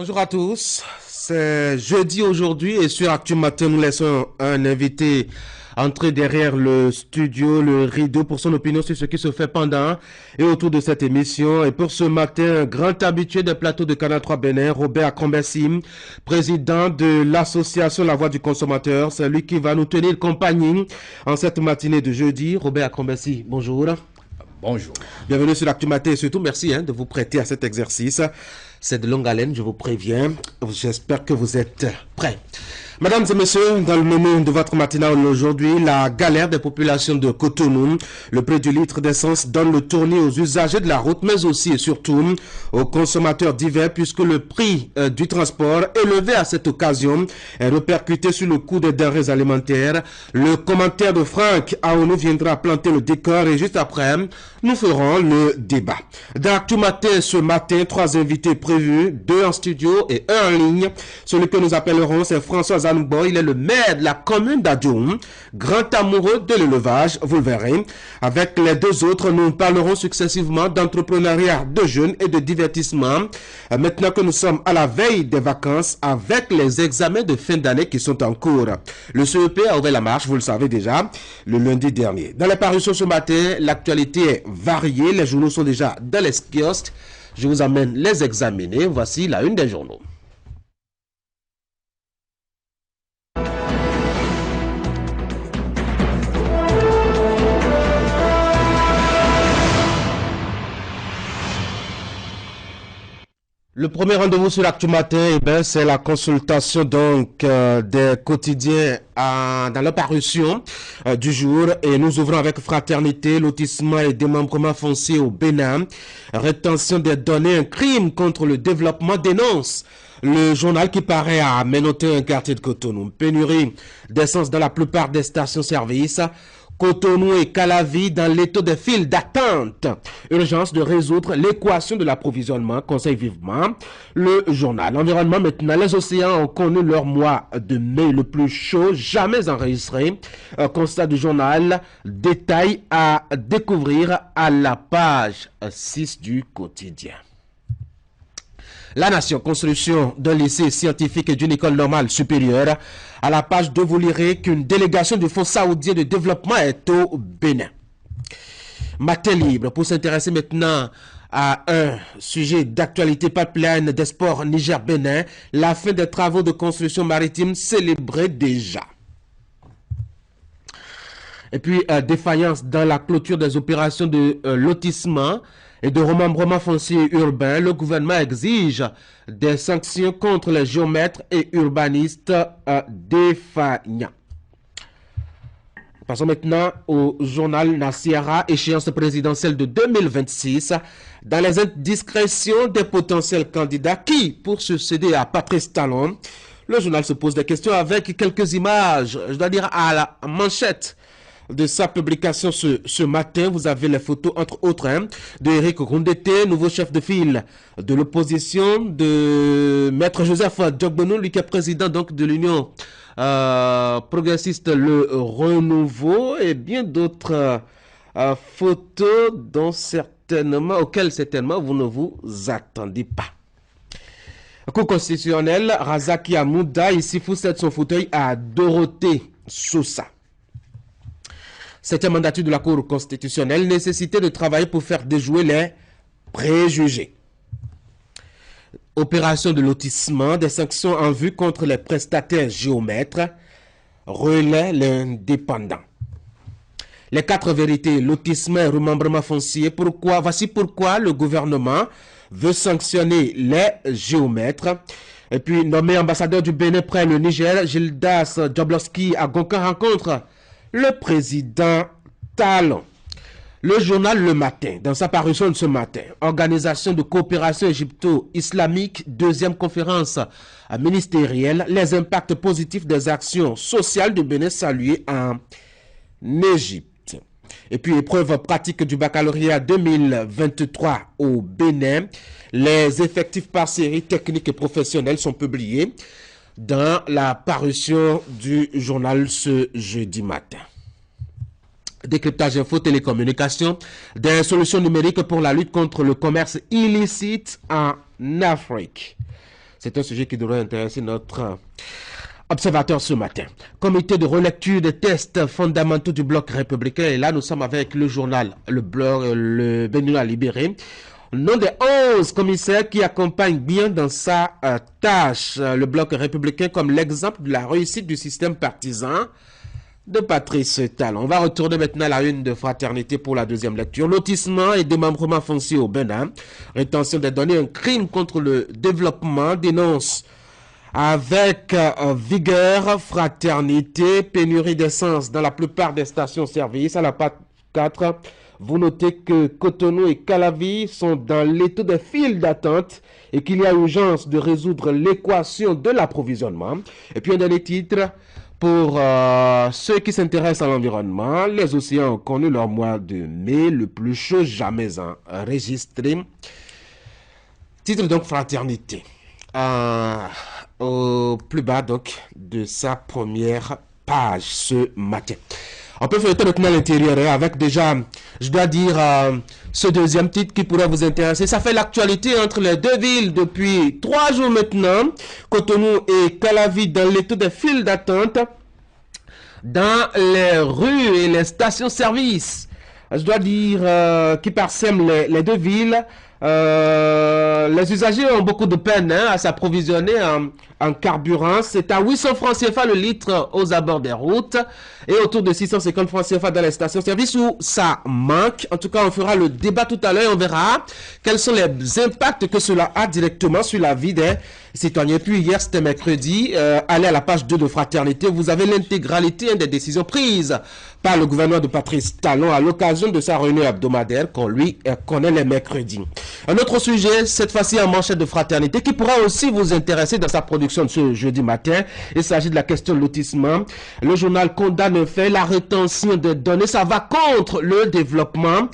Bonjour à tous, c'est jeudi aujourd'hui et sur Actu Matin, nous laissons un invité entrer derrière le studio, le rideau pour son opinion sur ce qui se fait pendant et autour de cette émission. Et pour ce matin, un grand habitué des plateaux de Canal 3 Bénin, Robert Akombessi, président de l'association La Voix du Consommateur, c'est lui qui va nous tenir compagnie en cette matinée de jeudi. Robert Akombessi, bonjour. Bonjour. Bienvenue sur l'Actu Matin et surtout merci de vous prêter à cet exercice. C'est de longue haleine, je vous préviens. J'espère que vous êtes prêts. Mesdames et messieurs, dans le menu de votre matinale aujourd'hui, la galère des populations de Cotonou. Le prix du litre d'essence donne le tournis aux usagers de la route, mais aussi et surtout aux consommateurs divers, puisque le prix du transport élevé à cette occasion est répercuté sur le coût des denrées alimentaires. Le commentaire de Franck Aonou viendra planter le décor et juste après, nous ferons le débat. Dans l'Actu Matin, ce matin, 3 invités prévus, 2 en studio et 1 en ligne. Celui que nous appellerons, c'est François Zanoubo. Il est le maire de la commune d'Adjoum, grand amoureux de l'élevage, vous le verrez. Avec les 2 autres, nous parlerons successivement d'entrepreneuriat, de jeunes et de divertissement. Maintenant que nous sommes à la veille des vacances, avec les examens de fin d'année qui sont en cours. Le CEP a ouvert la marche, vous le savez déjà, le lundi dernier. Dans les parutions ce matin, l'actualité est variée. Les journaux sont déjà dans les kiosques. Je vous amène les examiner. Voici la une des journaux. Le premier rendez-vous sur l'Actu Matin, c'est la consultation des quotidiens dans la parution du jour. Et nous ouvrons avec fraternité, lotissement et démembrement foncier au Bénin. Rétention des données, un crime contre le développement dénonce le journal qui paraît à menotter un quartier de Cotonou. Pénurie d'essence dans la plupart des stations-service. Cotonou et Calavi dans l'étau des files d'attente. Urgence de résoudre l'équation de l'approvisionnement. Conseil vivement le journal. Environnement maintenant. Les océans ont connu leur mois de mai le plus chaud jamais enregistré. Constat du journal. Détail à découvrir à la page 6 du quotidien. La Nation, construction d'un lycée scientifique et d'une école normale supérieure. À la page 2, vous lirez qu'une délégation du Fonds saoudien de développement est au Bénin. Matin libre, pour s'intéresser maintenant à un sujet d'actualité, pipeline des sports Niger-Bénin. La fin des travaux de construction maritime célébrée déjà. Et puis, défaillance dans la clôture des opérations de lotissement et de remembrement foncier urbain. Le gouvernement exige des sanctions contre les géomètres et urbanistes défaillants. Passons maintenant au journal Nassiara, échéance présidentielle de 2026. Dans les indiscrétions des potentiels candidats qui, pour succéder à Patrice Talon, le journal se pose des questions avec quelques images, je dois dire à la manchette de sa publication ce matin. Vous avez les photos, entre autres, de Eric Rondete, nouveau chef de file de l'opposition, de Maître Joseph Djogbonou, lui qui est président donc de l'Union progressiste Le Renouveau, et bien d'autres photos auxquelles certainement vous ne vous attendez pas. Cour constitutionnelle, Razaki Amouda, ici cède son fauteuil à Dorothée Sousa. 7e mandature de la Cour constitutionnelle, nécessité de travailler pour faire déjouer les préjugés. Opération de lotissement, des sanctions en vue contre les prestataires géomètres, relaie l'indépendant. Les 4 vérités, lotissement et remembrement foncier. Voici pourquoi le gouvernement veut sanctionner les géomètres. Et puis, nommé ambassadeur du Bénin près le Niger, Gildas Djoblowski à Goncan rencontre le président Talon. Le journal Le Matin, dans sa parution de ce matin, Organisation de coopération égypto-islamique, 2e conférence ministérielle, les impacts positifs des actions sociales du Bénin saluées en Égypte. Et puis, épreuve pratique du baccalauréat 2023 au Bénin. Les effectifs par série techniques et professionnels sont publiés dans la parution du journal ce jeudi matin. Décryptage info télécommunications, des solutions numériques pour la lutte contre le commerce illicite en Afrique. C'est un sujet qui devrait intéresser notre observateur ce matin. Comité de relecture des tests fondamentaux du bloc républicain. Et là, nous sommes avec le journal, le Bénin Libéré. Au nom des 11 commissaires qui accompagnent bien dans sa tâche le bloc républicain comme l'exemple de la réussite du système partisan de Patrice Talon. On va retourner maintenant à la une de Fraternité pour la deuxième lecture. Lotissement et démembrement foncier au Bénin. Rétention des données, un crime contre le développement, dénonce avec vigueur Fraternité, pénurie d'essence dans la plupart des stations-service. À la page 4, vous notez que Cotonou et Calavi sont dans l'étau des files d'attente et qu'il y a urgence de résoudre l'équation de l'approvisionnement. Et puis un dernier titre pour ceux qui s'intéressent à l'environnement. Les océans ont connu leur mois de mai le plus chaud jamais enregistré. Titre donc Fraternité. Au plus bas donc de sa première page ce matin. On peut faire maintenant l'intérieur avec déjà, je dois dire, ce deuxième titre qui pourrait vous intéresser. Ça fait l'actualité entre les deux villes depuis 3 jours maintenant. Cotonou et Calavi dans l'étau des files d'attente dans les rues et les stations-service. Je dois dire qui parsèment les deux villes. Les usagers ont beaucoup de peine à s'approvisionner en carburant. C'est à 800 francs CFA le litre aux abords des routes et autour de 650 francs CFA dans les stations-service où ça manque. En tout cas, on fera le débat tout à l'heure. On verra quels sont les impacts que cela a directement sur la vie des citoyens. Puis hier, c'était mercredi. Allez à la page 2 de Fraternité. Vous avez l'intégralité des décisions prises par le gouvernement de Patrice Talon à l'occasion de sa réunion hebdomadaire qu'on lui connaît les mercredis. Un autre sujet, cette fois-ci en manchette de Fraternité, qui pourra aussi vous intéresser dans sa production de ce jeudi matin. Il s'agit de la question de lotissement. Le journal condamne un fait, la rétention des données. Ça va contre le développement.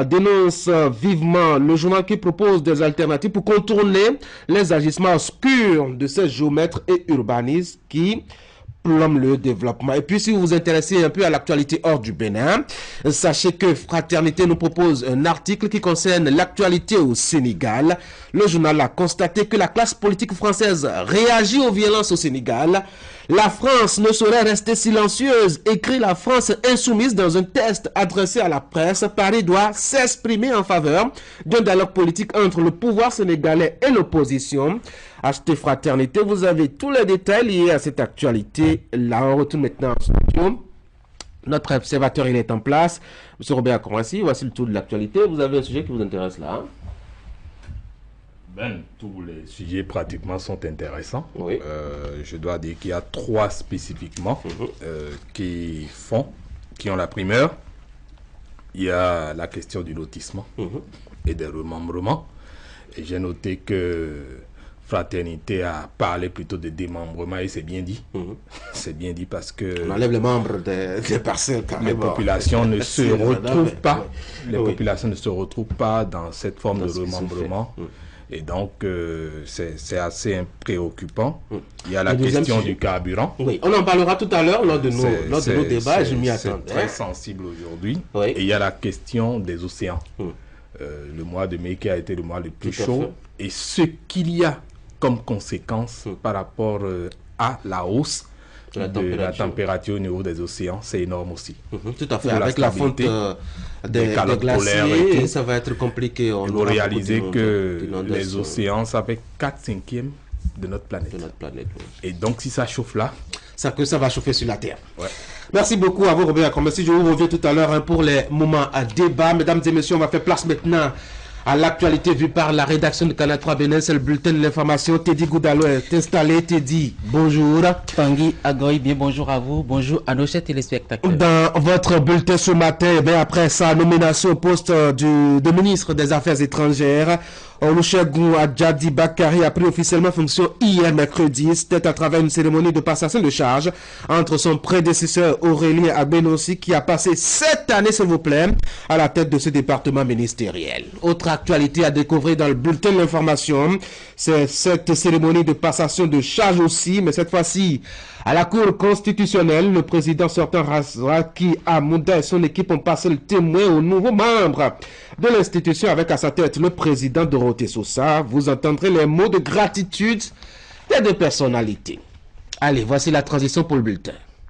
Dénonce vivement le journal qui propose des alternatives pour contourner les agissements obscurs de ces géomètres et urbanistes qui plombe le développement. Et puis, si vous vous intéressez un peu à l'actualité hors du Bénin, sachez que Fraternité nous propose un article qui concerne l'actualité au Sénégal. Le journal a constaté que la classe politique française réagit aux violences au Sénégal. La France ne saurait rester silencieuse, écrit la France insoumise dans un texte adressé à la presse. Paris doit s'exprimer en faveur d'un dialogue politique entre le pouvoir sénégalais et l'opposition. Achetez Fraternité, vous avez tous les détails liés à cette actualité. Là, on retourne maintenant en studio. Notre observateur, il est en place. Monsieur Robert Kouassi, voici le tour de l'actualité. Vous avez un sujet qui vous intéresse là, Ben, tous les sujets pratiquement sont intéressants. Oui. Je dois dire qu'il y a 3 spécifiquement qui ont la primeur. Il y a la question du lotissement et des remembrements. Et j'ai noté que Fraternité a parlé plutôt de démembrement et c'est bien dit. C'est bien dit parce que on enlève les membres des parcelles. les populations ne se retrouvent pas. Les populations ne se retrouvent pas dans cette forme de remembrement. Et donc, c'est assez préoccupant. Il y a la question du carburant. Oui, on en parlera tout à l'heure lors de nos débats. Je m'y attendais. C'est très sensible aujourd'hui. Oui. Et il y a la question des océans. Le mois de mai qui a été le mois le plus chaud. Et ce qu'il y a comme conséquence par rapport à la hausse de la température au niveau des océans, c'est énorme aussi. Tout à fait, avec la fonte des glaciers, ça va être compliqué. Il faut réaliser que les océans, ça fait 4/5 de notre planète. Et donc, si ça chauffe là, ça va chauffer sur la Terre. Ouais. Merci beaucoup à vous, Robert. Comme si je vous reviens tout à l'heure pour les moments à débat. Mesdames et messieurs, on va faire place maintenant à l'actualité vue par la rédaction de Canal 3 Bénin. C'est le bulletin de l'information. Teddy Goudalo est installé. Teddy, bonjour. Tanguy Agoy, bien bonjour à vous. Bonjour à nos chers téléspectateurs. Dans votre bulletin ce matin, après sa nomination au poste de ministre des Affaires étrangères, Olusegun Adjadi Bakari a pris officiellement fonction hier mercredi. C'était à travers une cérémonie de passation de charge entre son prédécesseur Aurélien Agbenossi qui a passé 7 années, s'il vous plaît, à la tête de ce département ministériel. Autre actualité à découvrir dans le bulletin de l'information, c'est cette cérémonie de passation de charge aussi, mais cette fois-ci à la Cour constitutionnelle. Le président sortant Razaki Amouda et son équipe ont passé le témoin aux nouveaux membres de l'institution avec à sa tête le président Dorothée Sosa. Vous entendrez les mots de gratitude des deux personnalités. Allez, voici la transition pour le bulletin.